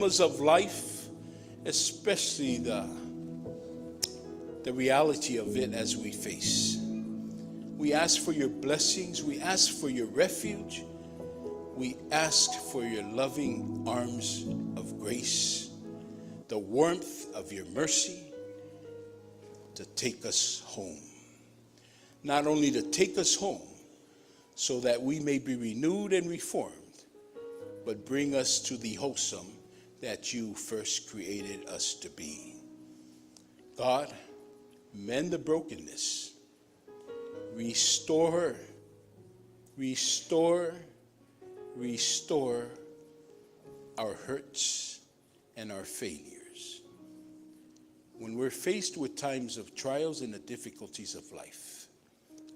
of life, especially the reality of it as we face. We ask for your blessings. We ask for your refuge. We ask for your loving arms of grace, the warmth of your mercy to take us home. Not only to take us home so that we may be renewed and reformed, but bring us to the wholesome that you first created us to be. God, mend the brokenness. Restore our hurts and our failures. When we're faced with times of trials and the difficulties of life,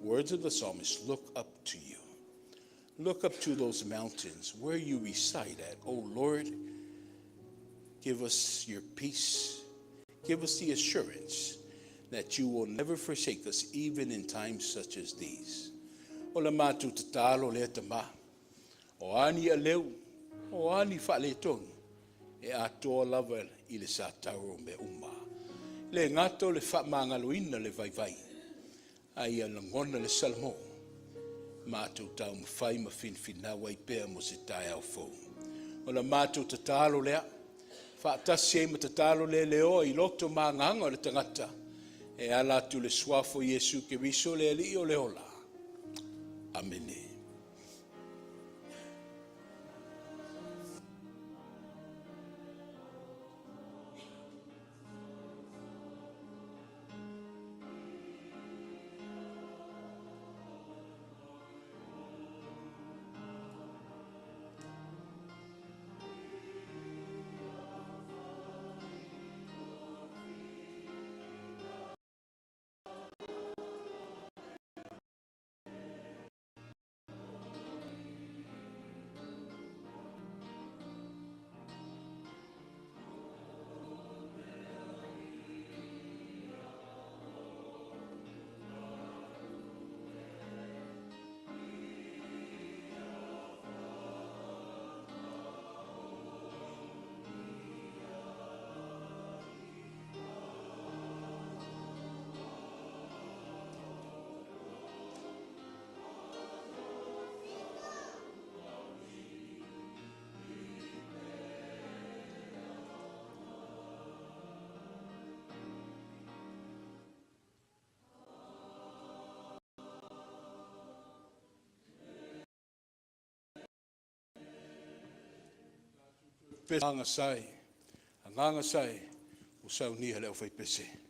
words of the psalmist, look up to you. Look up to those mountains where you reside at. Oh Lord, give us your peace. Give us the assurance that you will never forsake us, even in times such as these. O la matu tatalo le tama, o ani aleu, o ani fa'letong, e atoa lava I le satauro me uma. Le ngato le whamangaluina le vaivai, ai alangona le salmo, matu tau mawhai ma finfinawa I pēr mo se Ailao Fou. O la matu tatalo lea, whaatasi e ma tatalo le leo I loto manganga le tangata, e ala tu le swafo Yesu Keriso le ali o le ola. Amene. Anganga sai, usau ni leo fai pese.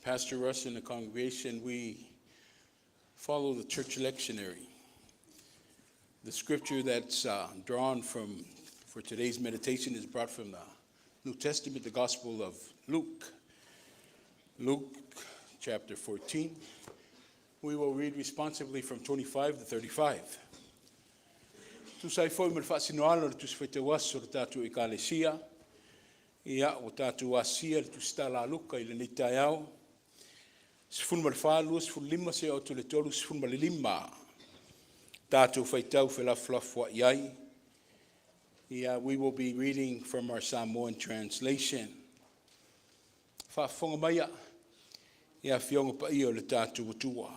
Pastor Russ and the congregation, we follow the church lectionary. The scripture that's drawn from for today's meditation is brought from the New Testament, the Gospel of Luke. Luke chapter 14. We will read responsively from 25 to 35. Tu sai foi me fascinoalo tu sfete waso tatu ekalesia. Ia o tatu asia tu stala luka ile nitayao. Sfun malfalu sfun lima se o tu le tolu sfun malilima. Tatu faitau fela flafwa yai. Yeah, we will be reading from our Samoan translation. Fa fonga maya. Ya fionga pa iyo le tatu utua.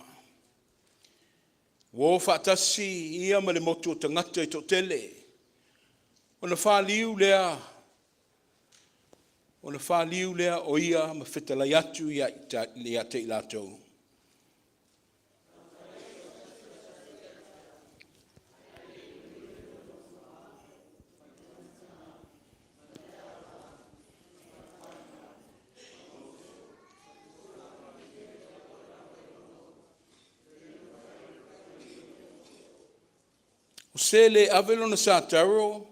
Wo fatasi ia male motu tangata I totele. Ona fa liu lea. Ona fa liu lea o ia ma fetala yatu ia te ilato. O sele avelo na satauro,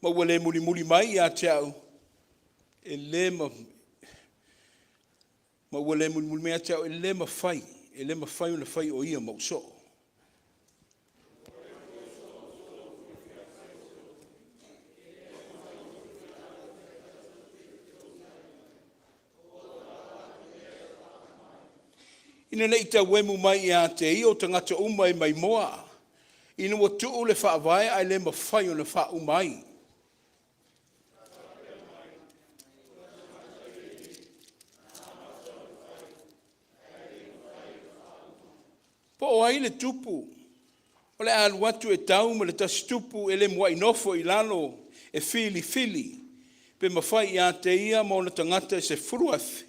ma wale muli mai ia teau. Ele ma wale muli mai ia teau, ele ma fai una fai o ia mauso. Ina neita wemu mai ia te i o tangata umai mai moa. Ina wa tu'u le whaavai ai le mawhai o le whaumai. Po o ai le tupu. O le alu watu e tau ma le tas tupu e le mua inofo I lalo e fili. Pe mawhai ia te ia ma o na tangata e se furu afe.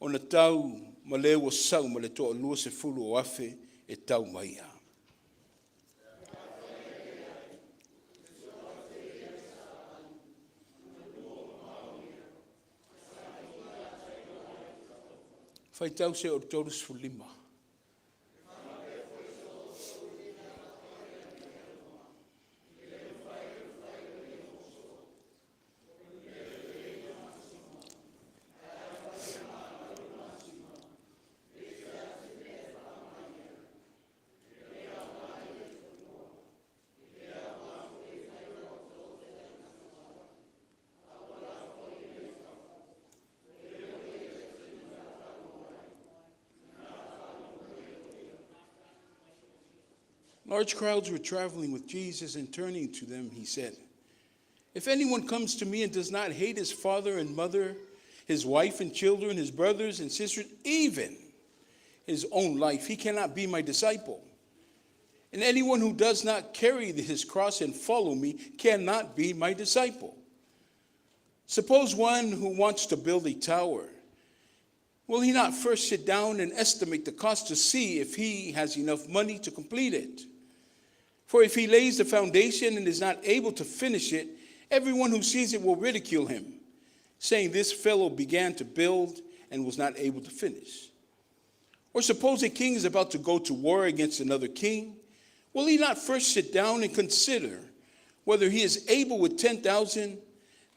O na tau ma le ua sau ma le toa lua se furu o afe e tau mai ia. Faitau se o tourus fulima. Large crowds were traveling with Jesus, and turning to them, he said, "If anyone comes to me and does not hate his father and mother, his wife and children, his brothers and sisters, even his own life, he cannot be my disciple. And anyone who does not carry his cross and follow me cannot be my disciple. Suppose one who wants to build a tower. Will he not first sit down and estimate the cost to see if he has enough money to complete it? For if he lays the foundation and is not able to finish it, everyone who sees it will ridicule him, saying, 'This fellow began to build and was not able to finish.' Or suppose a king is about to go to war against another king. Will he not first sit down and consider whether he is able with 10,000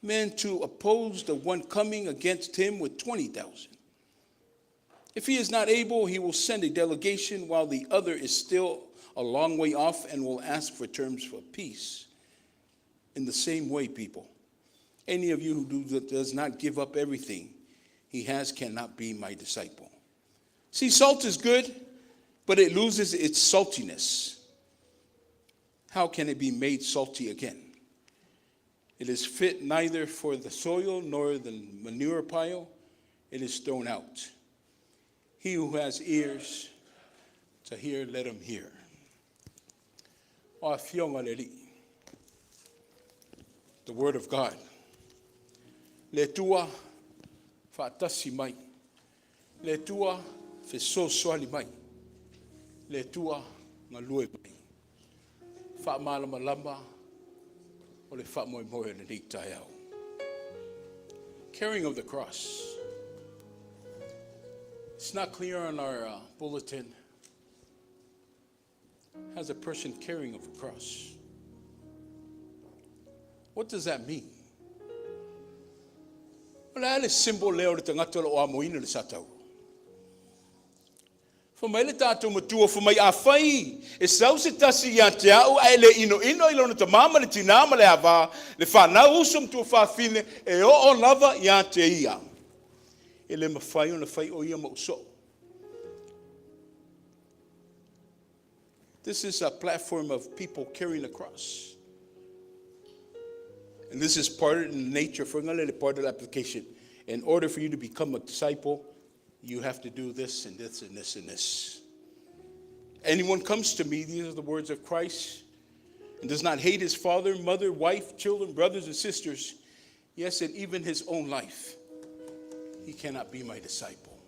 men to oppose the one coming against him with 20,000? If he is not able, he will send a delegation while the other is still a long way off and will ask for terms for peace. In the same way, people, any of you who does not give up everything he has cannot be my disciple. See, salt is good, but it loses its saltiness. How can it be made salty again? It is fit neither for the soil nor the manure pile. It is thrown out. He who has ears to hear, let him hear." The word of God. Le tua fatasi mai. Le tua feso swali mai. Le tua ngalue mai. Fa malama lamba. O le fa moe moe le Carrying of the cross. It's not clear on our bulletin. Has a person carrying of a cross. What does that mean? Well, that is symbol leo le tangata o Amoina le satauro. For my le tatou matua for my afai e sau se tasi ya te au ai le ino ilo na tamama le tinama le ava le whanau usum tu whawhine e o lava ya te ia. E le mawhai o na whai o ia mauso. This is a platform of people carrying a cross. And this is part of the nature, for part of the application. In order for you to become a disciple, you have to do this and this and this and this. Anyone comes to me, these are the words of Christ, and does not hate his father, mother, wife, children, brothers, and sisters, yes, and even his own life, he cannot be my disciple.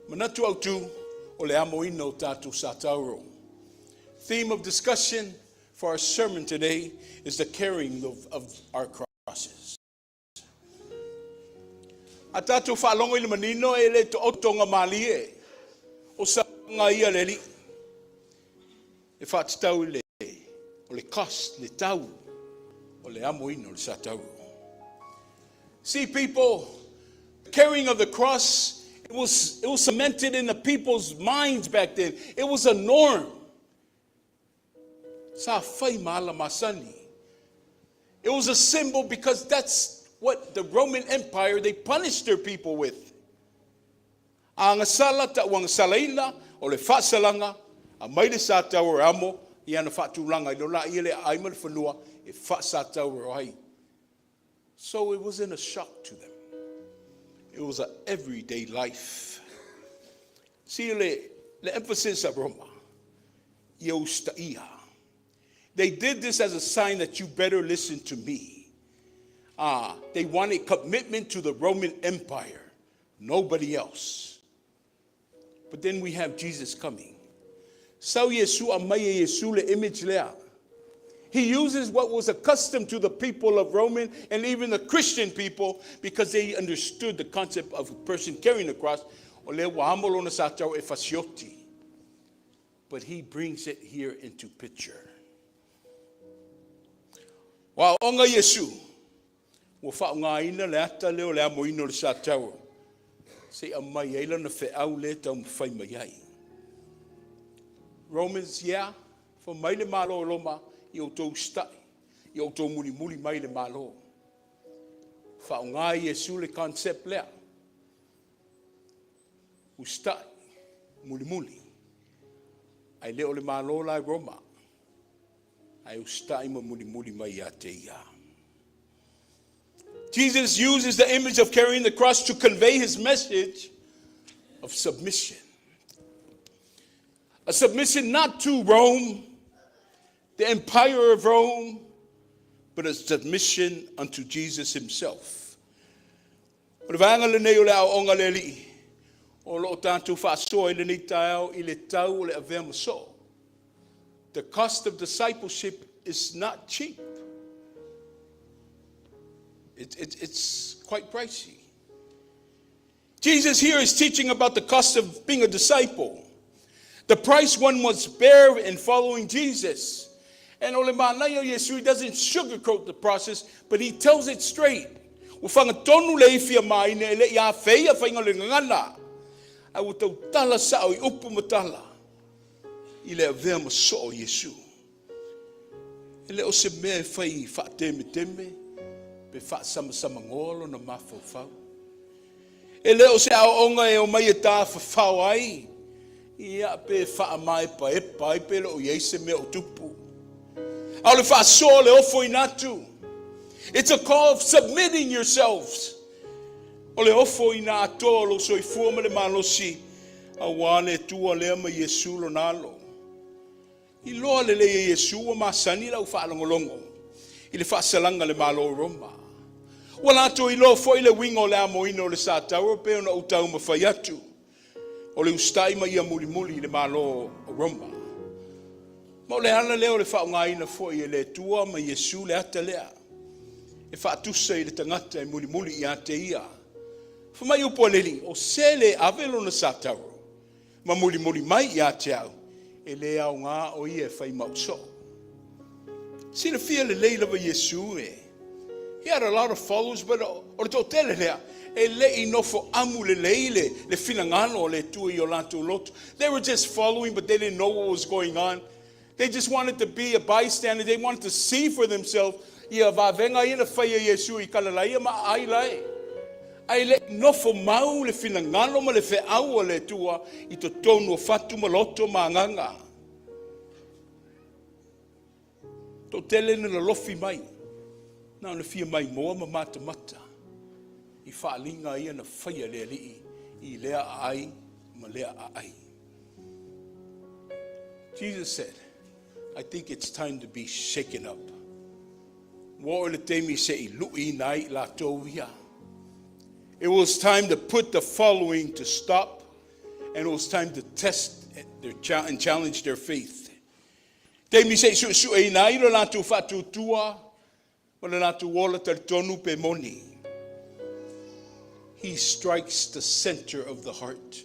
Manatu autu ole Amoina tatou satauro. Theme of discussion for our sermon today is the carrying of our crosses. A tatou whaalongo i le manino e le to otonga mali e. O sa nga ia le li. E whaatitau le. O le cost, le tau. O le Amoina o le satauro. See people, the carrying of the cross, it was cemented in the people's minds back then. It was a norm. It was a symbol because that's what the Roman Empire, they punished their people with. Ang sala ta wang salaila o le fasalanga a mai le satauro amo ia na fatulanga I la ile ai mal fanua e fasatauro ai. So it wasn't a shock to them. It was an everyday life. See the emphasis of Roma. Eustaia. They did this as a sign that you better listen to me. They wanted commitment to the Roman Empire. Nobody else. But then we have Jesus coming. Sau Yesu amaya Yesu le image lea. He uses what was accustomed to the people of Roman and even the Christian people because they understood the concept of a person carrying a cross. But he brings it here into picture. Wa onga Yesu. Wa fa nga ina le ata leo le Amoina le satauro. Se amai ela na fe au le tau fai mai ai. Romans, yeah, for mai le malo loma yo to stai. Yo to muli mai le malo. Fa nga Yesu le concept lea. Ustai muli. Ai leo le malo la Roma. Jesus uses the image of carrying the cross to convey his message of submission. A submission not to Rome, the empire of Rome, but a submission unto Jesus himself. The cost of discipleship is not cheap. It's quite pricey. Jesus here is teaching about the cost of being a disciple. The price one must bear in following Jesus. And Yesu doesn't sugarcoat the process, but he tells it straight. Il est vraiment so Yesu. Il est aussi me fai fa teme pe fa sama ngolo na mafofau. Il est aussi a onga e o mai ta fa ai. Ia pe fa mai pa pe lo Yesu me o tupu. Au fa so le o foi natu. It's a call of submitting yourselves. Ole o foi na tolo so I forma le malosi. Awane tu ale ma Yesu lo nalo. I loa le Yesu ma sani la ufa longolongo. I le fa salanga le malo Roma. Wala to I lo foi le wingo le Amoina le satauro pe ona utau ma faiatu. O le ustai ma ia muli le malo Roma. Ma le ana leo le fa ngai na foi le tua ma Yesu le atalea. E fa tusa I le tangata I muli I ate ia. Whamai upo leli, o sele avelo na satauro. Ma muli mai ia te au. E le au ngā o ia whai mauso. Sina fia le leila wa Yesu e. He had a lot of followers, but o to tele lea. E le inofo amu le leile, le finangano le tui o lantu lotu. They were just following, but they didn't know what was going on. They just wanted to be a bystander. They wanted to see for themselves. Ia va venga ina whaia Yesu I kalalaia ma ai lai. Ai le nofo mau le finangano ma le fe au le tua I to tonu o fatu ma loto ma nganga. To tele na lofi mai. Na na fia mai moa ma mata mata. I whaalinga ia na whaia lea li I lea ai ma lea ai. Jesus said, I think it's time to be shaken up. Wa le temi se I lui nai la tovia. It was time to put the following to stop, and it was time to test and challenge their faith. Temi se su e nai lo la tu fatu tua, o le la tu wola tar tonu pe moni. He strikes the center of the heart.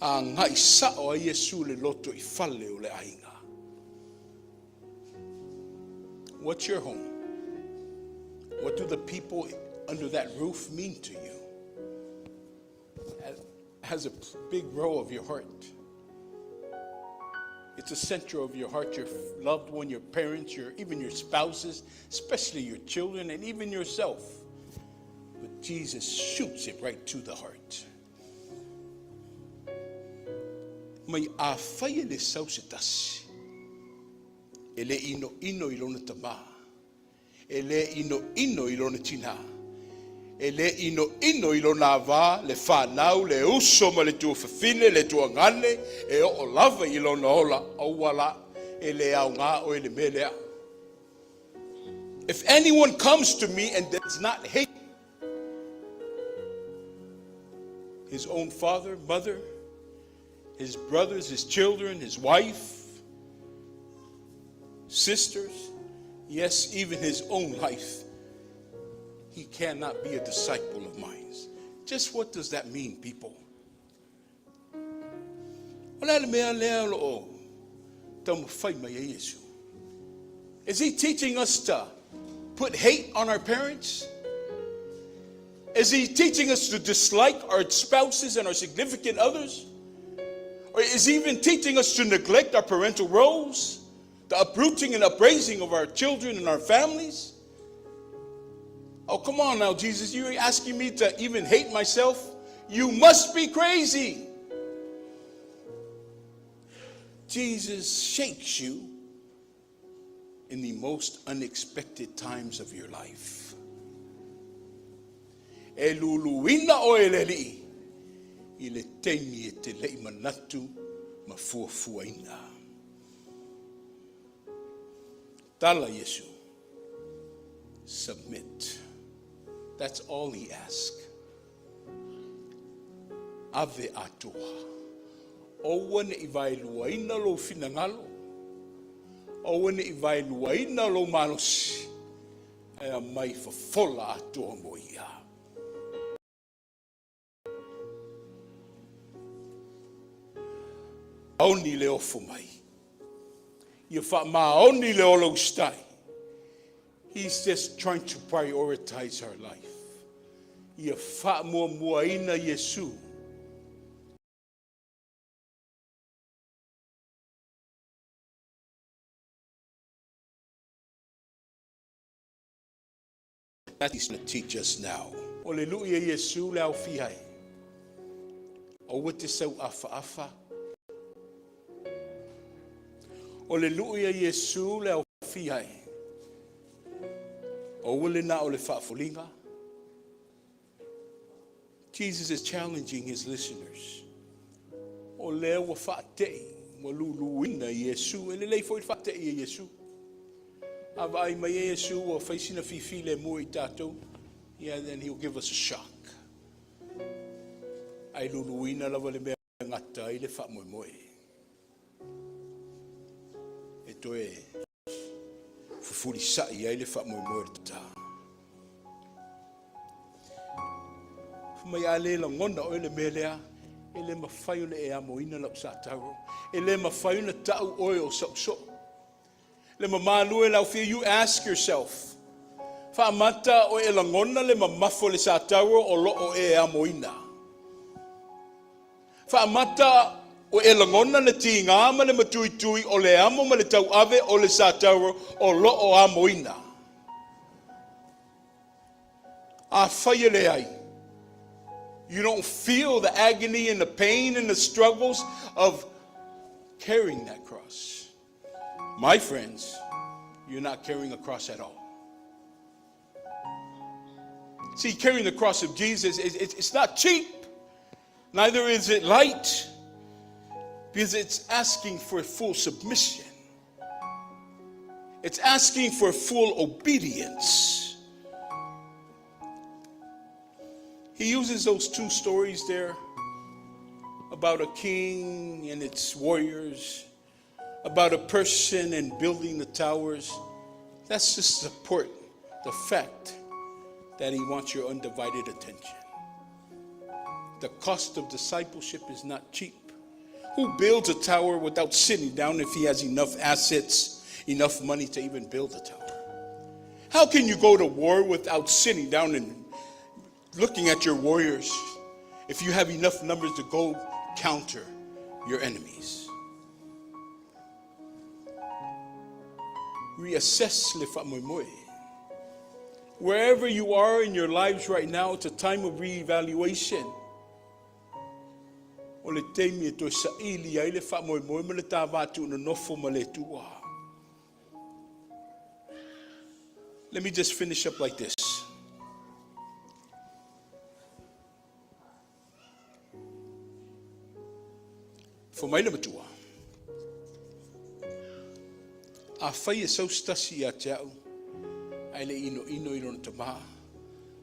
A ngai sao a Yesu le loto I fale o le ainga. What's your home? What do the people under that roof mean to you? It has a big row of your heart. It's the center of your heart, your loved one, your parents, even your spouses, especially your children, and even yourself. But Jesus shoots it right to the heart. Mai a whaia le sausetasi. E le ino ilona tama. E le ino ilona tina. E le ino ilona va, le whanau, le uso ma le tua whawhine, le tua ngane, e o lava ilona ola, awala, e le au ngā o e le melea. If anyone comes to me and does not hate his own father, mother, his brothers, his children, his wife, sisters, yes, even his own life, he cannot be a disciple of mine. Just what does that mean, people? Is he teaching us to put hate on our parents? Is he teaching us to dislike our spouses and our significant others? Or is he even teaching us to neglect our parental roles? The uprooting and upraising of our children and our families? Oh, come on now, Jesus. You're asking me to even hate myself? You must be crazy. Jesus shakes you in the most unexpected times of your life. E luluina o eleli. I le teimi e te lei manatu ma fuafuaina. Tala Yesu. Submit. That's all he asks. Ave atoa. Owane I vai luaina lo finangalo. Owane I vai luaina lo manos. E mai fafola atoa moia. Aoni le ofo mai. Ia wha maoni le olo stai. He's just trying to prioritize our life. Ia wha mua ina Yesu. That he's going to teach us now. Hallelujah, Yesu le au fihai. O wate sau afa. Hallelujah, Yesu le au fihai. O wale na o le whaafulinga. Jesus is challenging his listeners. O lea wa whaatei, wa luluina Yesu, e le lei fo I whaatei Yesu. Ava ai mai Yesu o whaisina fifi le mua I tatou, yeah, then he'll give us a shock. Ai luluina lava le mea ngata I le whaamoemoe. E toe fufuri sai ai le whaamoemoe ta. Mai ale la ngona o le melea. Ele mawhai le e Amoina lau satauro. Ele mawhai na tau oe o so. Le mamalue lau fia, you ask yourself. Whaamata o e la ngona le mamafo le satauro o loo e Amoina. Whaamata o e la ngona le ti ngama le matui o le amo ma le tau ave o le satauro o loo Amoina. A whai le ai. You don't feel the agony and the pain and the struggles of carrying that cross. My friends, you're not carrying a cross at all. See, carrying the cross of Jesus, it's not cheap. Neither is it light. Because it's asking for full submission. It's asking for full obedience. He uses those two stories there about a king and its warriors, about a person and building the towers. That's just to support the fact that he wants your undivided attention. The cost of discipleship is not cheap. Who builds a tower without sitting down if he has enough assets, enough money to even build a tower? How can you go to war without sitting down and looking at your warriors if you have enough numbers to go counter your enemies? Reassess le whaamoemoe. Wherever you are in your lives right now, it's a time of reevaluation. O le teimi e toi saili ai le whaamoemoe ma le tāwatu na nofo ma le tua. Let me just finish up like this. For my matua. A whai e sau stasi a te au. Ai le ino na tama.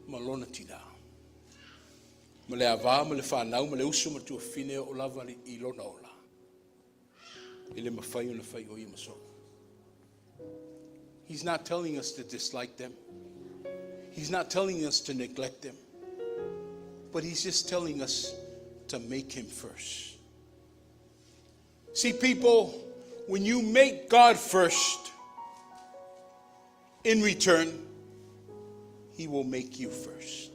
Ma lona tina. Ma le ava, ma le whanau, ma le usu ma tua fine o lava I lona ola. I le mawhai o na whai o I maso. He's not telling us to dislike them. He's not telling us to neglect them. But he's just telling us to make him first. See, people, when you make God first, in return, he will make you first.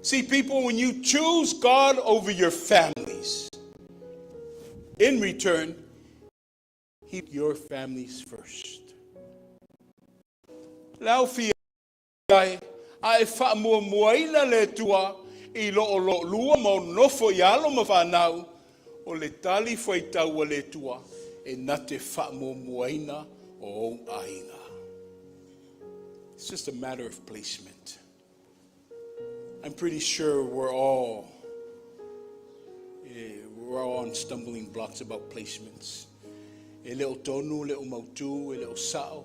See, people, when you choose God over your families, in return, he your families first. Lau fia ai fa mo moina le tua I lo lua mo nofo yalo ma fanau. O le tali foi tau le tua e nate wha mo muaina o aina. It's just a matter of placement. I'm pretty sure we're all on stumbling blocks about placements. E leo tonu, leo mautu, e leo sao,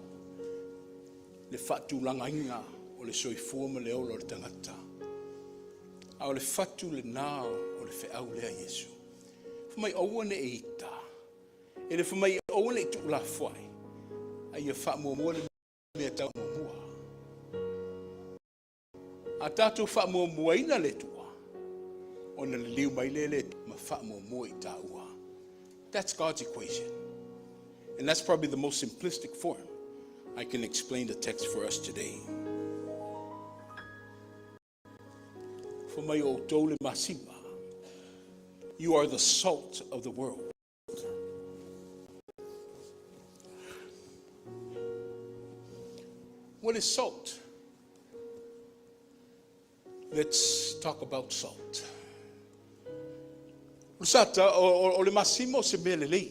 le fatu langainga o le soifua ma leo lo le tangata. A o le fatu le nao o le feau lea Yesu. Mai owane e ita. E le mai owane tu la foi. Ai e fa mo mo le me ta mo mo. A tatu fa mo mo ina le tua. Ona le liu mai le ma fa mo mo I ta ua. That's God's equation. And that's probably the most simplistic form I can explain the text for us today. For mai o tole masima. You are the salt of the world. What is salt? Let's talk about salt. Usata o le masimo se melelei.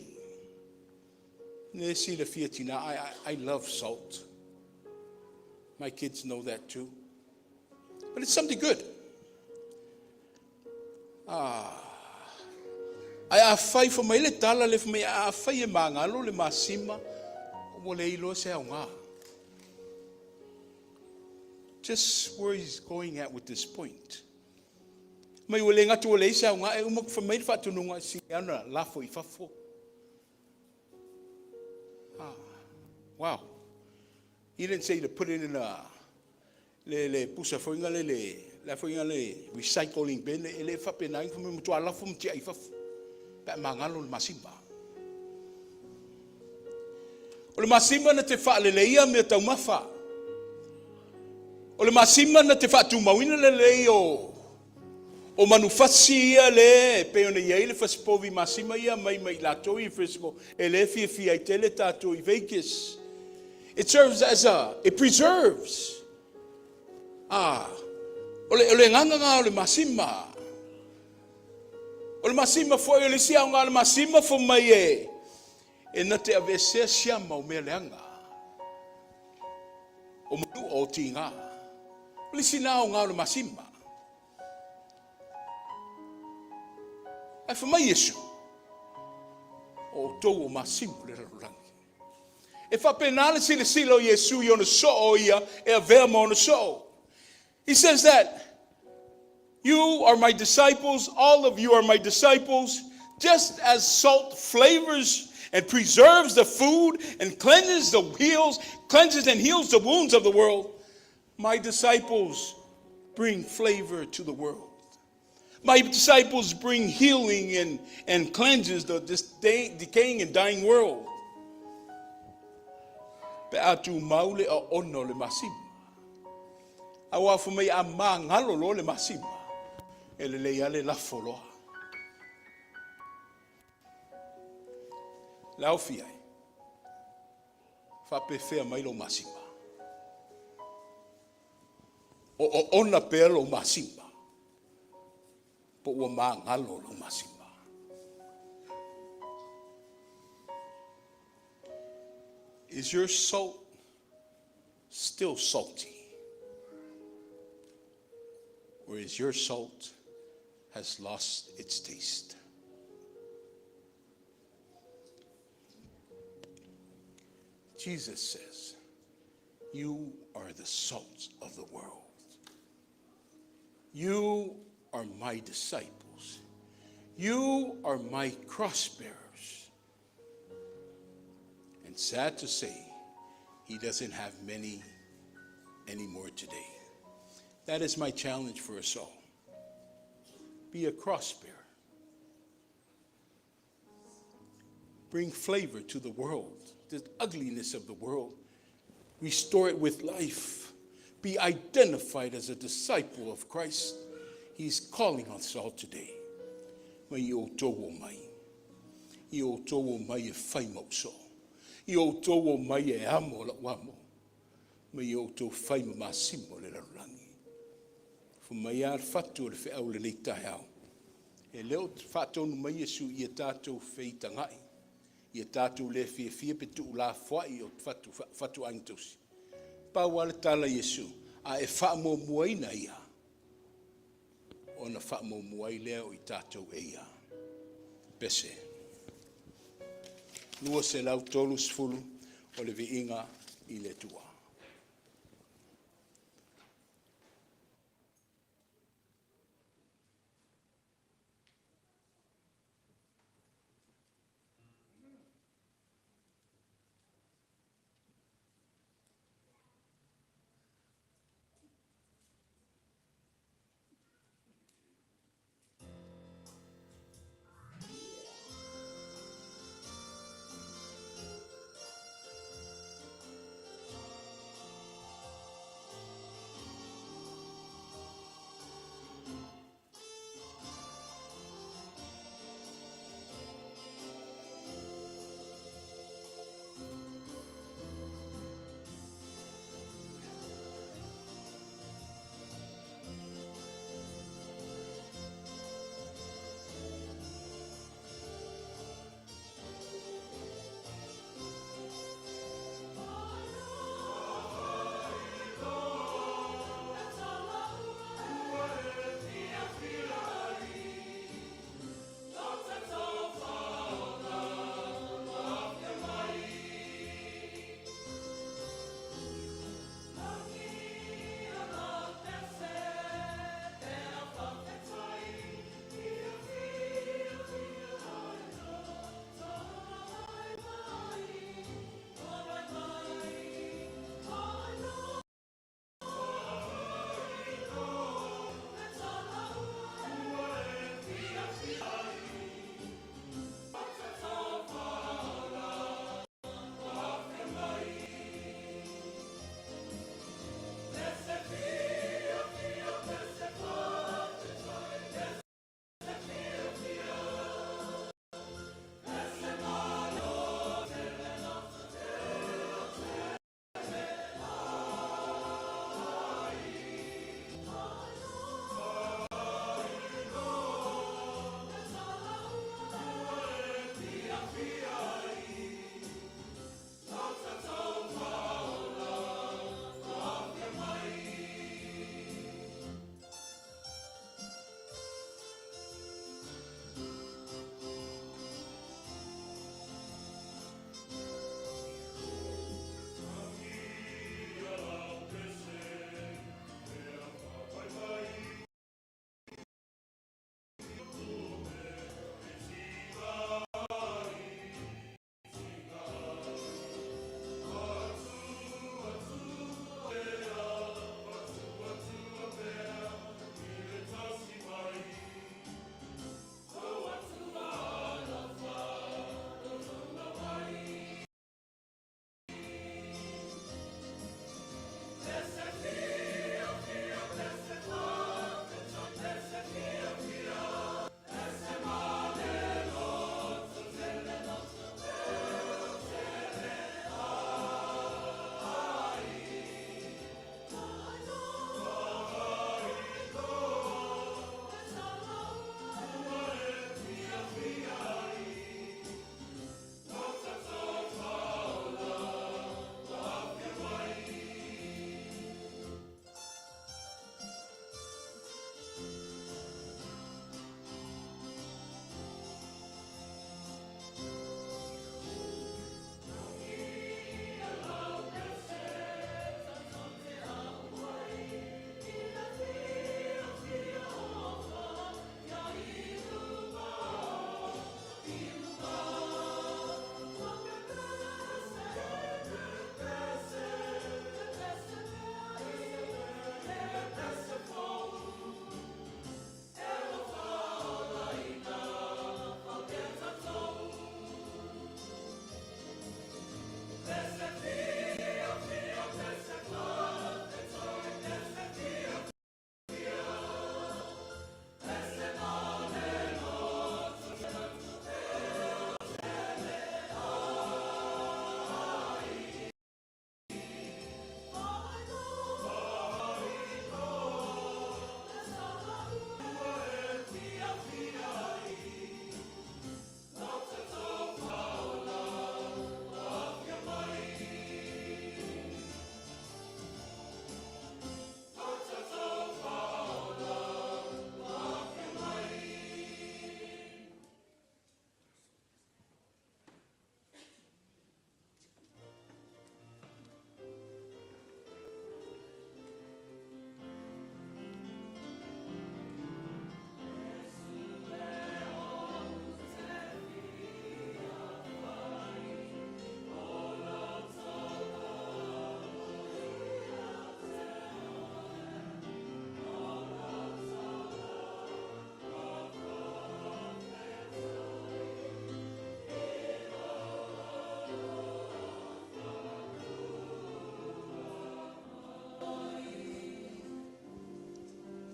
Ne si le fiatina. I love salt. My kids know that too. But it's something good. Ai a fai fo mai le tala le fo mai a fai e mangalo le masima mo le ilo se aunga. Just where he's going at with this point. Mai wale ngatu wale se aunga e umak fa mai fa tununga si ana lafo I fafo. Wow. He didn't say to put it in a le pusa foinga le La foi le recycling bin ele fa penang fu mu ala fu ti ai fa pa mangalo le masimba. O le masimba na te fa le leia me tau mafa. O le masimba na te fa tu mawina le leio. O manufasi ia le pe ona ia le faspovi masima ia mai lato I frisco ele fi ai tele tatou I Vegas. It serves as it preserves. Ole nganga ole masima. Ole masima foi ole sia nga ole masima fo mai e na te avese sia mau me leanga. O mu o tinga. Ole sina nga ole masima. Ai fa mai Yesu. O tou o masima le rangi. E fa penale silo Yesu I ona so ia e avea mo ona so. He says that you are my disciples, all of you are my disciples, just as salt flavors and preserves the food and cleanses and heals the wounds of the world. My disciples bring flavor to the world. My disciples bring healing and cleanses this decaying and dying world. Pe atu maule a ono le masima. Awa fu mai a mangalo lo le masima. Ele le ale la foloa. Lau fiai. Fa pe fea mai lo masima. O ona pe lo masima. Po ua mangalo lo masima. Is your salt still salty? Or is your salt has lost its taste? Jesus says, you are the salt of the world. You are my disciples. You are my cross bearers. And sad to say, he doesn't have many anymore today. That is my challenge for us all. Be a cross bearer. Bring flavor to the world, the ugliness of the world. Restore it with life. Be identified as a disciple of Christ. He's calling us all today. Mai o towo mai. I o towo mai e whai mauso. I o towo mai e amo la wamo. Mai o to whai masimo le rangi. Fu mai ar fatu le fe au le leitai au. E leo fatu no mai Yesu I tatou feita ngai. I tatou le fie petu la fwai o fatu angtosi. Pa wale tala Yesu. A e wha mo muaina ia. Ona wha mo muai leo I tatou e ia. Pese. Lua se lau tolu sfulu o le viinga I le tua.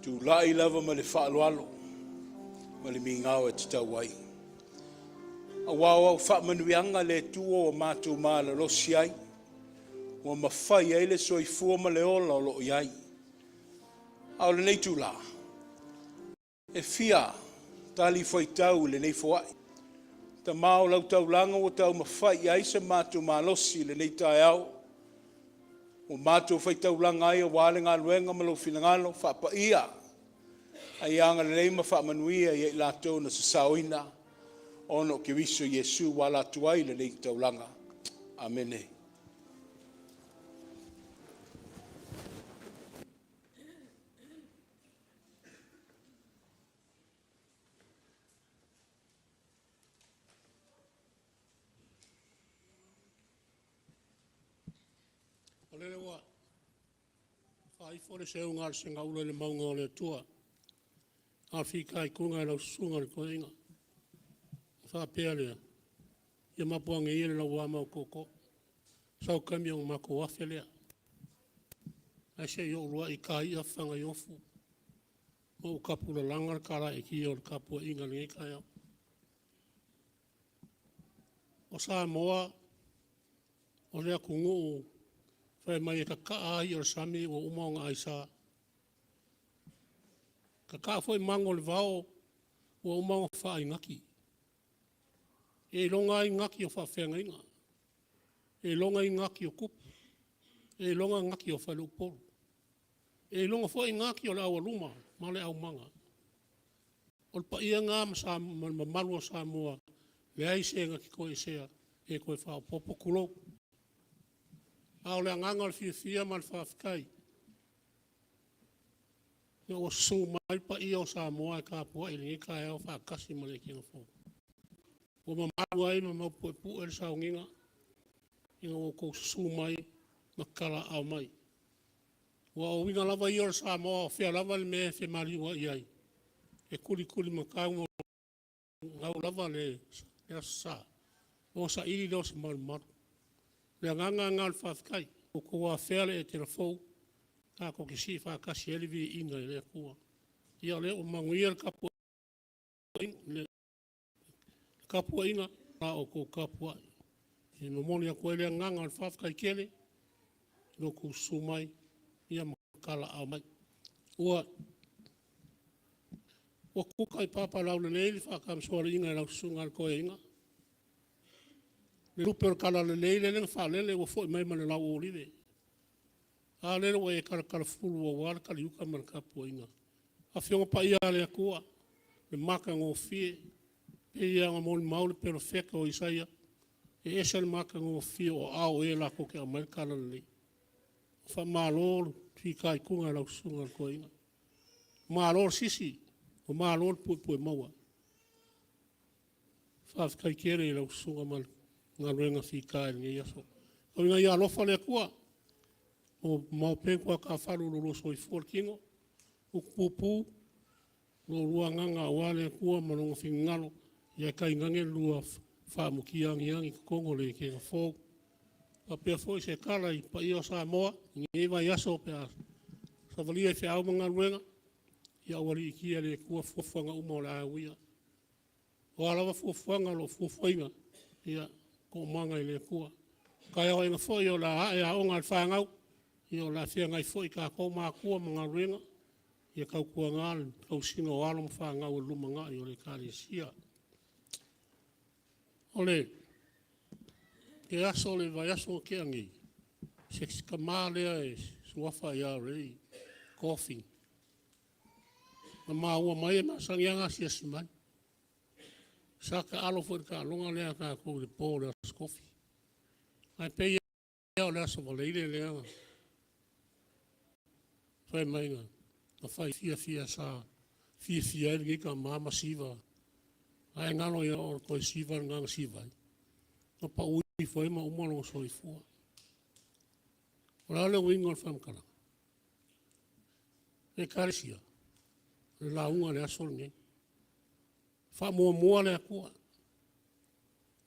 Tu lai lava ma le whaalualo, ma le mingau e te tauai. A wau whaamanuianga le tuo o mātou māla losi ai, wa mawhai ai le soifua ma le ola o loo iai. Au le nei tu la, e fia tali whaitau le nei fwai. Ta mao lau tau langa o tau mawhai ai se mātou mālosi le nei tae au. O mātou whaitau langa ai o wale ngā luenga ma lo finangalo, whapa ia. Ai anga le nei ma whaamanuia i la tau na sasaoina. Ono ke wiso Yesu wala tuai le nei tau langa. Amene. Olele wa, whai fore se ungar se ngaula le maunga o le tua. A whikai kunga e lau sunga le koe inga. Wha pēr lea. Ia mapuange i le lau wāmau koko. Sau kami o mako wafe lea. Ai se i orua i kai a whanga i ofu. Mo kapura langar kara e ki o le kapua inga le kai au. O Samoa, o lea kungu o whai mai e ka kaa ai o sami o umaunga ai sa. Ka kaa foi mango le vao o umaunga wha i ngaki. E longa i ngaki o wha whenga inga. E longa i ngaki o kupu. E longa ngaki o whalu polu. E longa foi ngaki o le awa luma, ma le au manga. O le pa ia ngā ma malu o Samoa, le ai se ngaki koe sea, e koe wha o popo kulo. Ao le anganga le fia ma le whawhikai. Ia o su mai pa ia o Samoa e kāpua i le kai au whakasi ma le kinga fō. O ma maru ai ma maupu e pu e le saunginga. Inga o kou su mai ma kala au mai. Wa o winga lava i o Samoa o whea lava le mea whe mari wa i ai. E kuri ma kaunga ngau lava le sa. O sa iri leo se maru. Le anganga ngā le whawhikai. O kua whea le Etena Fou. Ka ko ki si whakasi elivi inga i lea kua. Ia leo o manguia le kapua. Le kapua inga. Ra o ko kapua. I no moni a koe lea nganga le whawhikai kele. No ko sumai. Ia makala au mai. Ua kuka i papa lau le leili whakamsoare inga i lau sunga le koe inga. Le lupe o kala le leile le whalele o fo i mai ma le lau o rive. A lele o e kara fulu o wala kari uka ma le kapua inga. A whionga pa ia le akua. Le maka ngō fie. Pe ia ngā mōni maule pero wheka o Isaia. E esa le maka ngō fie o ao e la koke a mai kala le leili. Wha mālōru tui kai kunga lau sunga le koe inga. Mālōru sisi. O mālōru pui maua. Whawhikai kere i lau sunga ma ngā ruenga whikai ni iaso. O inga ia lofa le kua. O mau pēkua ka wharu lo so i forkingo. O pupu. Lo rua nganga wale kua manonga whingalo. Ia kai ngange lua whamuki angi kongo le ke ngā fōu. A pia foi se kala i pa ia Samoa. Nge vai aso pia. Sa valia i whiau mga ruenga. Ia wari i kia le kua fuafuanga umau la awia. O alawa fuafuanga lo fuafuinga. Ia ko manga i le kua. Kai au inga foi o la hae a onga al whangau. Ia o la whianga i foi ka kou maa kua mga ruenga. Ia kau kua ngal, kau singa o alom whangau e luma ngā i o le kari sia. Ole, ke aso le vai aso ke angi. Se ka lea e suafa ia rei. Coffee. Ma maua mai e masangianga sia simai. Saka alo foi ka longa lea ka kou le pō lea skofi. Ai pe ia o lea so waleile lea. Whai mai ngā. Na whai fia sa. Fia e ngi ka mama siva. Ai ngalo ia o koe siva ngang siva. No pa ui foi ma umalo so i fua. Ora le wingo al whamkara. E karisia. Le la unga le asol nge. Wha mua le akua.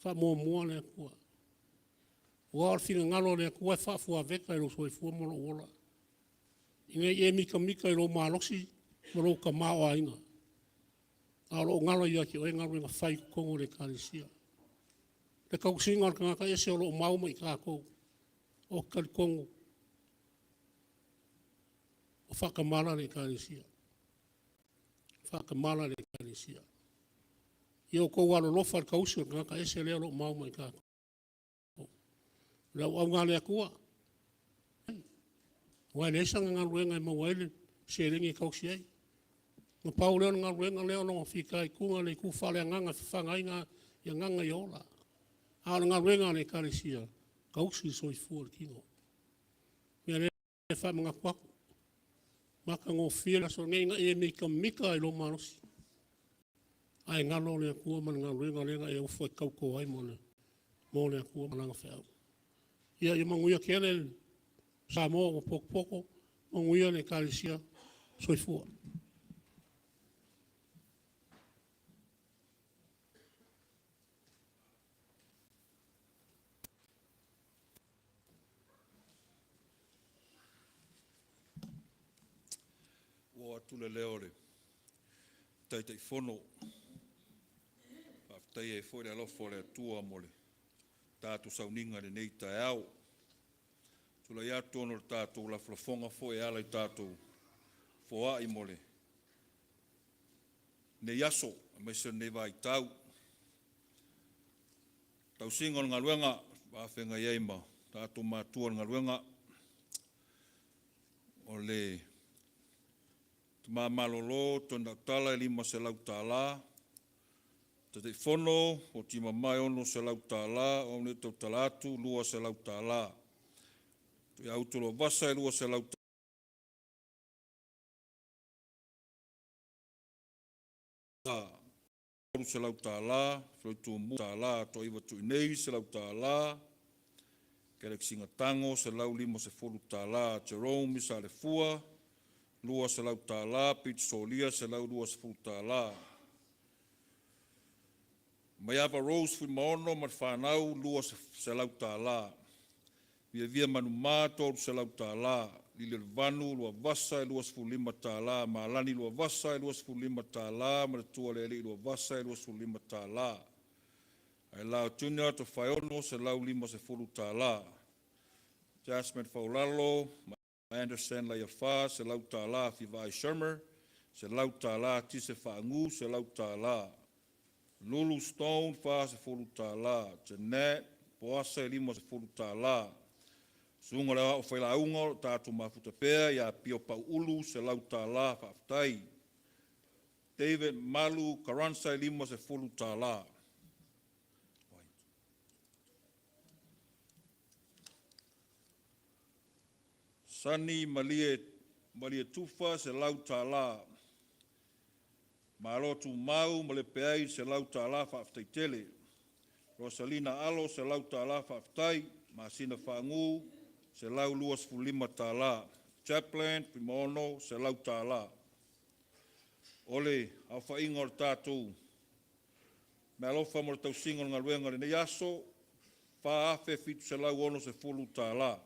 Wha mua le akua. Ua al whina ngalo le akua wha fua veka i lo so i fua molo ola. Inge e mika i lo malosi. Maro ka mao ainga. Alo ngalo ia ki o ngalo nga fai kongo le kalisia. Te kau singa ka ngaka ese o lo mau mai ka ko. O kal kongo. O whakamala le kalisia. Whakamala le kalisia. Ia ko walo lofa ka usu ka ngaka ese le lo mau mai ka ko. Lau au ngale akua. Wai le sanga ngalo ngai mawaile se ringi kausi ai. Nga pau leo ngā ruenga leo no whika I kunga le ku whale nganga whangai ngā ia nganga I ola. Hāra ngā ruenga le karesia, kausi soi fuor kingo. Mea le wha mga kwaku. Maka ngō whiela so ngai ngā e mei ka mika I lo marosi. Ai ngalo le kua man ngā ruenga le ngā e ufa kauko ai mone. Mō le kua mananga whiau. Ia I manguia kele Samoa o pokopoko, manguia le karesia soi fuor. Wa tule leo le tai fono tai e foi le alofo le tua mo le tatu sauninga le nei tai au tula ia tono le tatu la flafonga foi ala I tatu foa I mo le ne yaso me se ne vai tau singa ngā luenga wa whenga yeima tatu matua ngā luenga o le ma malolo tona tala lima se lau tala te fono o tima mai ono se lau tala o ne to talatu lua se lau tala tu auto lo vasa lua se lau tala se lau tala flo tu mu tala to iwa tu nei se lau tala kere singa tango se lau lima se folu tala Jerome sa le fua lua se lau tala, pit solia se lau lua se fu tala. Maiava Rose fui maono mar whanau lua se lau tala. Via manu mātou se lau tala. Lile vanu lua vasa lua se fu lima tala. Malani lua vasa lua se fu lima tala. Mara tua leli lua vasa lua se fu lima tala. Ailao Etena Tofaeono se lau lima se fu tala. Jasmine Faulalo, Anderson la yafa se lau tala fi vai Shermer se lau tala ti se fangu se lau tala Lulu Stone fa se fulu tala Jeanette poasa lima se fulu tala sunga la o fai la unga tatu mafuta pea ya pio pa ulu se lau tala fa tai David Malu Karansa lima se fulu tala Sani Malie Tufa se lau tala. Malotu Mau Malepeai se lau tala whaaftai tele. Rosalina Alo se lau tala whaaftai. Masina Whangu se lau luas fulima tala. Chaplain Primono se lau tala. Ole, au whainga o tātou. Me alofa mo tau singa ngā ruenga ne yaso. Whaafe fitu se lau ono se fulu tala.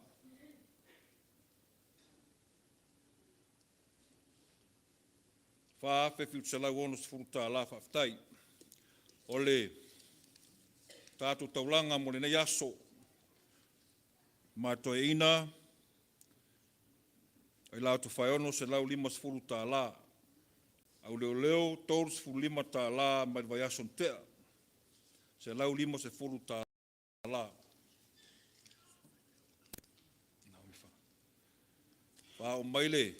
Whaafe fiu te lau ono se furuta la whaaftai. Ole, tātou taulanga mo le nei aso. Mātoe ina. Ailao Tofaeono se lau lima se furuta la. Au leo, tōru se furu lima ta la mai vai aso ntea. Se lau lima se furuta la. Wha o maile.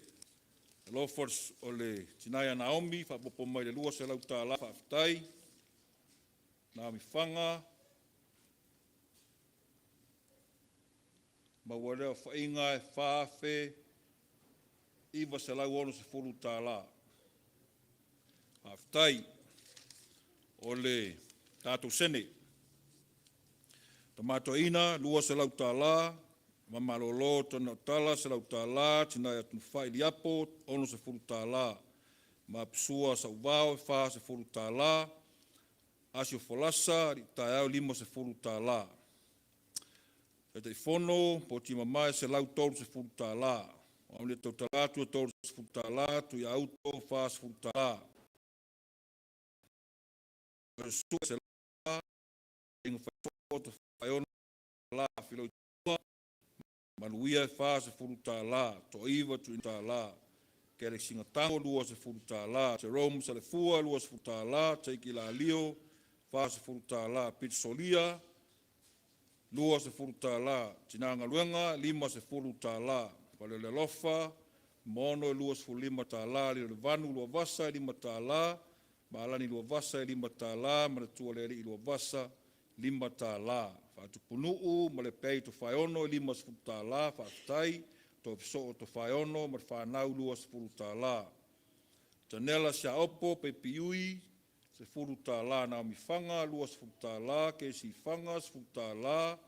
Lofors o le Tinaya Naomi, whapopo mai le lua se lau tā la whaaftai. Naomi Whanga. Mawarea whainga e whaafe. Iwa se lau ono se furu tā la. Whaaftai. O le tātou sene. Tamato ina, lua se lau tā la. Mamalolo tona tala se lau tala tinaya tunfai liapo ono se furu tala mapsua sa ubao fa se furu tala asio folasa tayao limo se furu tala te fono po tima mai se lau tolu se furu tala O le tau talatu tau sefutala tu ia auto fa sefutala. Su se la inga Tofaeono la filo tua manuia fa sefutala to iwa tu intala. Kere singa tango lua sefutala te Rome sa le fua lua sefutala te kila lio fa sefutala pitsolia lua sefutala tinanga luenga lima sefutala pale le lofa mono lua sefulima tala le vanu lua vasa lima tala malani lua vasa lima tala manatua le lua vasa lima tala fa tu punuu Malepeai Tofaeono lima sefutala fa tai to so Tofaeono ma fa nau lua sefutala tanela sia opo pe piui sefutala na mi fanga lua sefutala ke si fanga sefutala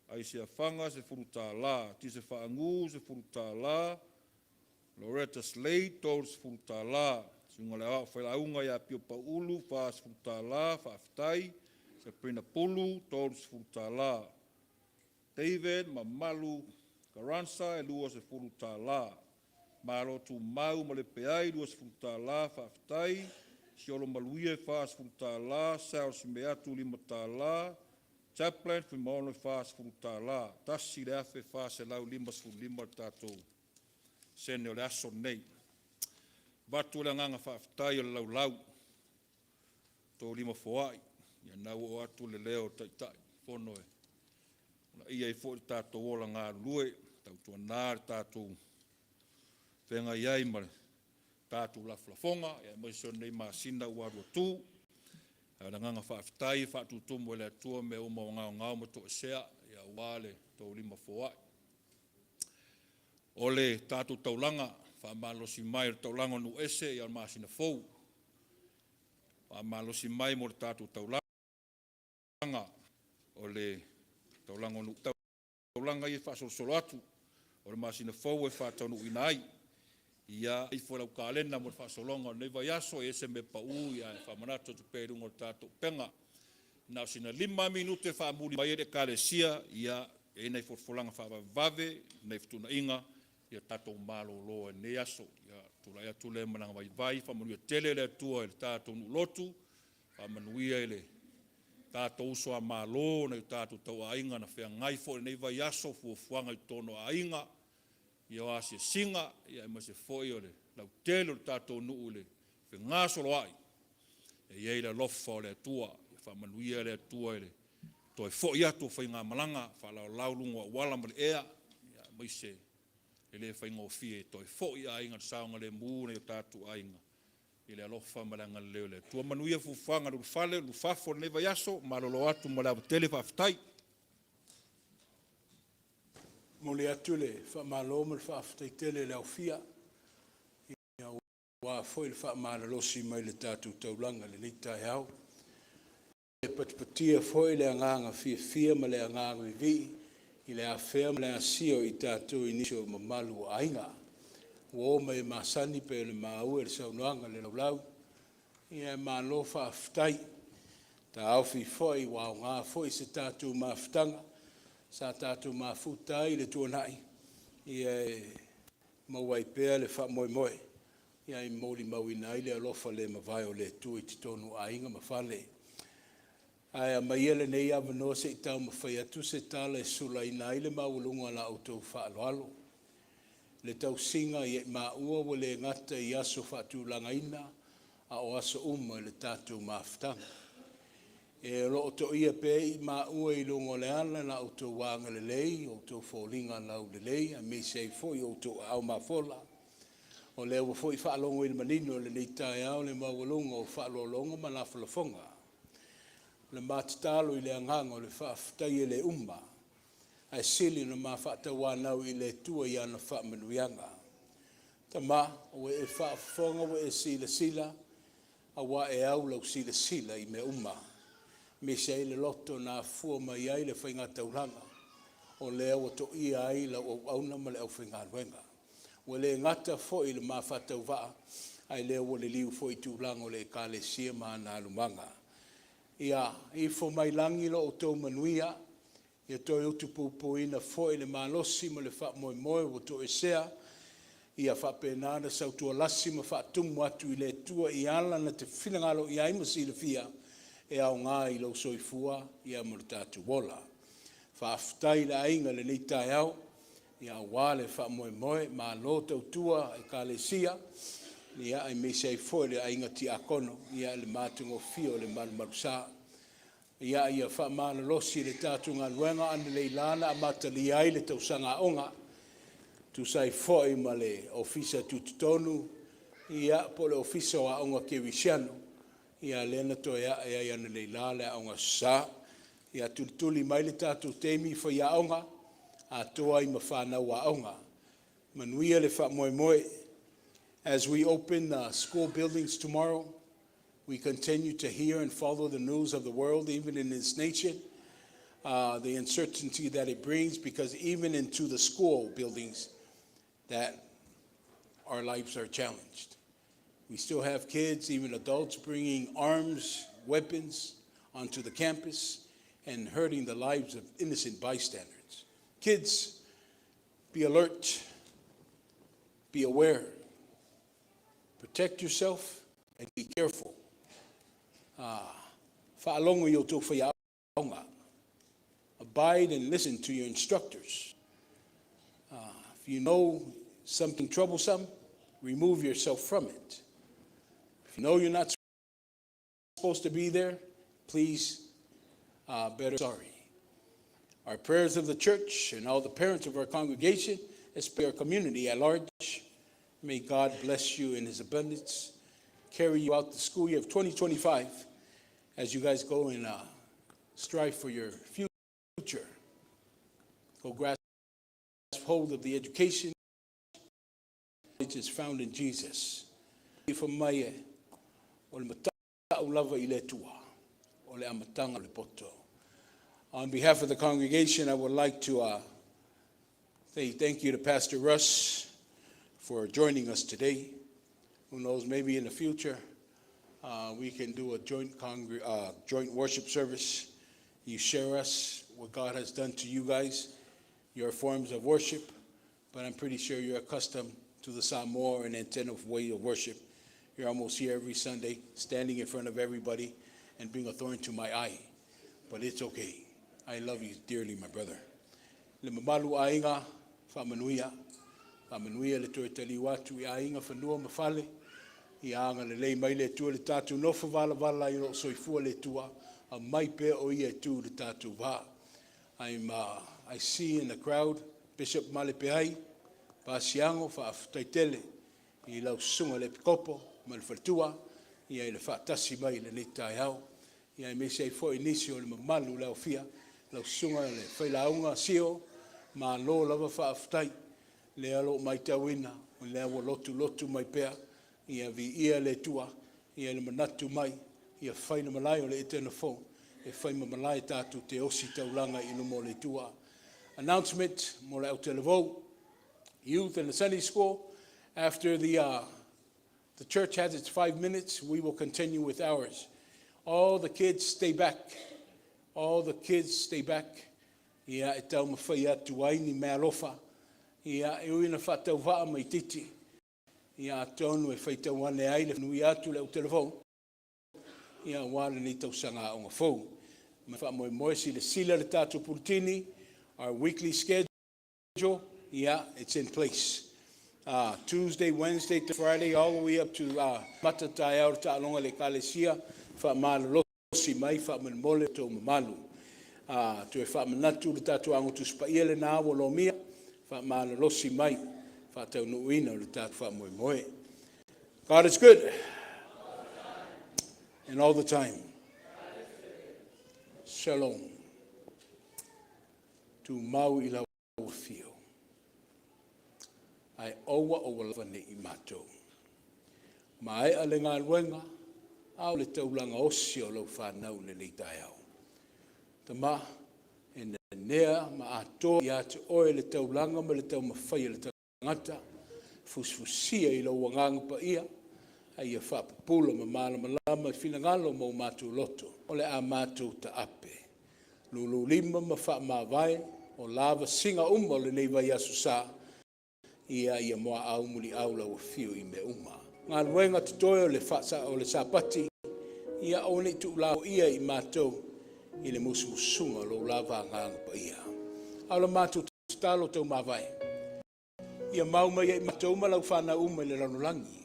ai sia fanga sefutala ti se faangu sefutala Loretta Slade tol sefutala sunga le fa launga ya pio paulu fa sefutala fa aftai se prina pulu tol sefutala David mamalu Karansa e lua sefutala malo tu mau Malepeai lua sefutala fa aftai siolo maluie fa sefutala sao simeatu lima tala chaplain fi mono fa sefutala tasi le afe fa se lau lima sefulima tatou sene o le aso nei batu le nganga fa aftai o le lau to lima foai ia nau o atu le leo taitai fono e na ia i fo tatou ola ngā lue tau tua nāre tatou whenga iai mare tatou la flafonga ia mai so nei masina uarua tū na nganga whaafitai whaatutumu e le atua me o mau ngau ma to sea ia wale tau lima foai. O le tātou taulanga whaamalosi mai le taulanga nu ese ia Etena Fou. Whaamalosi mai mo le tātou taulanga o le taulanga nu taulanga i whaasolo atu o le Etena Fou e whaatonu inai. Ia i fo lau kalena mo whaasolonga nei vai aso e se me pau ia e whamanata tu perungo tātou penga. Nau sina 5 minute whaamuri mai e kāresia ia e nei forfolanga whaavave nei ftuna inga ia tātou malo loa nei aso. Ia tula ia tule mananga vai vai whamanuia tele le atua e tātou nu lotu whamanuia e le tātou uso a malo nei tātou tau a inga na whea ngai fo nei vai aso fuafuanga i tono a inga. Ia o asia singa, ia ma se foi o le lau tele o tātou nuu le whi ngāsolo ai. E iei le lofa o le atua, e whamanuia le atua e le toi foi atu whi ngā malanga, whalau laulunga wala ma le ea, ia ma se e le whi ngō fie toi foi a inga saunga le mūne o tātou a inga. I le alofa malanga leo le atua manuia fufanga lu fale, lu fafo le neva yaso, malolo atu ma le tele whaftai. Mo le atu le whaamalo me le whaaftai tele le au fia. Ia wā foi le whaamalosi mai le tātou taulanga le nita e au. E patipatia foi le anganga fia ma le anganga vi. I le awhea ma le asio i tātou inisio mamalu a inga. Wo mai masani pe le maua le saunoanga le laulau. Ia malo whaaftai. Ta au fi foi wā ngā foi se tātou mawhtanga. Sa tātou mafutai le tuanai. Ia mawai pēr le wha moe moe. Ia i mauri mawinai le alofa le mawai o le tui titonu a inga mawhale. Ai mai ele nei avano se i tau mawhai atu se tala e sula inai le maulunga la autou wha aloalo. Le tau singa i maua wa le ngata i aso whatu langa ina a o aso le tātou mawhtanga. E lo to ia pe i maua i longo le ala na auto wanga le lei, auto fōlinga lau le lei, a me sei foi auto au mafola. O le ua foi whaalongo i manino le nei tae au le mawalonga o whaalolonga ma la whalafonga. Le matatalo i le angango le whaaftai e le umma. Ai sili na ma whaatawanau i le tua i ana whaamanuianga. Ta ma, o e whaafonga o e sila sila, a wa e au lau sila sila i me umma. Me se le loto na fua mai ai le whainga tauranga. O leo to ia ai la o auna ma le au whainga ruenga. O le ngata fo i le mawhatau waa. Ai leo o le liu fo i tūlango le kāle sia maa nā lumanga. Ia, i fo mai langi lo o tau manuia. Ia toi utu pupuina fo i le malosi ma le wha moe moe o to e sea. ia whapenana sau tua lasi ma whaatumu atu I le tua I ala na te whinangalo I aima silafia e au ngā I lau soifua ia mo le tātu wola. Whaafutai la ainga le nei tai au, ia wale wha moe ma lo tautua e kālesia, ia ai me sei foi le ainga ti akono, ia le mātungo fio le marumarusa. Ia wha malalosi le tātu ngā luenga ane le ilana a matali ai le tausanga onga, tu sai foi ma le ofisa tututonu, ia po le ofisa wa onga kewisiano, ia lena to ia ane le ilale a onga sa, ia tulituli mai le tātu temi fa ia onga, a toa I mawhana wa onga. Manuia le wha moe. As we open school buildings tomorrow, we continue to hear and follow the news of the world, even in this nation, the uncertainty that it brings, because even into the school buildings, that our lives are challenged. We still have kids, even adults, bringing arms, weapons onto the campus and hurting the lives of innocent bystanders. Kids, be alert, be aware, protect yourself, and be careful. Whaalongo I o tō whaiaonga. Abide and listen to your instructors. If you know something troublesome, remove yourself from it. If you know you're not supposed to be there, please, better sorry. Our prayers of the church and all the parents of our congregation, especially our community at large, may God bless you in His abundance, carry you out the school year of 2025 as you guys go and strive for your future. Go grasp hold of the education which is found in Jesus. On behalf of the congregation, I would like to say thank you to Pastor Russ for joining us today. Who knows, maybe in the future, we can do a joint worship service. You share us what God has done to you guys, your forms of worship, but I'm pretty sure you're accustomed to the Samoa and Etena Fou way of worship. You're almost here every Sunday, standing in front of everybody and being a thorn to my eye. But it's okay. I love you dearly, my brother. Le mamalu ainga whamanuia. Whamanuia le toi tali watu I ainga whanua mawhale. I anga le lei mai le tua le tātu nofa vala I lo soifua le tua. A mai pe o ia tu le tātu wā. I see in the crowd Bishop Malepeai, Pasiango, Whaafutaitele, I lau sunga le pikopo, Malfatua, I le whaatasi mai le netai au. I me sei fo inisio le mamalu lau fia, lau sunga le whailaunga sio, ma lo lava whaafutai, le alo mai tauina, le awa lotu mai pea, I vi ia le tua, I le manatu mai, I whaina malai o le Etena Fou, e whaima malai tātu te osi taulanga I mo le tua. Announcement, mo le Autelevo, youth in the Sunday school. After the church has its 5 minutes, we will continue with ours. All the kids stay back. All the kids stay back. Ia e tau mawhai atu ai ni mea lofa. Ia e uina whatau waa mai titi. Ia tonu e whaitau wane ai le nui atu le Autelevo. Ia wale ni tau sanga o ngā fou. Ma wha moe si le sila le tātou purutini. Our weekly schedule, yeah, it's in place. Tuesday, Wednesday to Friday, all the way up to Matatai au ta'alonga le kalesia, wha malolosi mai, wha manmole to mamalu. To e wha manatu le tātou ango tu spaia le nā wolomia, wha malolosi mai, wha tau nuina le tātou wha moe. God is good. And all the time. Shalom. Tu mau I lau fio. Ai owa o lava ne I mātou. Ma ai ale ngā luenga, au le taulanga osi o lau whanau le leitai au. Ta ma, e nea ma ato I atu oe le taulanga ma le tau mawhai le tangata, fusfusia I lau wanganga pa ia, ai a whapapula ma malama I finangalo mo mātou loto, o le a mātou ta ape. Lulu lima ma wha ma vai, o lava singa le nei vai asu sa, ia moa au muli au lau fiu I me uma. Ngā luenga tutoe o le whatsa o le sapati, ia o ne tu lau ia I mātou I le musumusunga lo lava nganga pa ia. Au la mātou talo tau mawai. Ia mauma ia I mātou ma lau whana uma le ranolangi.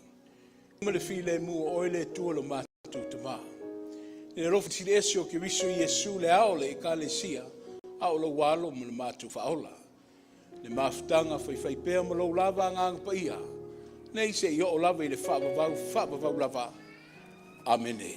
Uma le file mu o oile tua lo mātou tama. Ina rofu tiri esi o ke wiso Yesu le aole I kalesia, au lo walo mo le mātou whaola. Le mafutanga whai pēr mo lo lava nganga pa ia. Nei se I o lava I le whaabavau lava. Amene.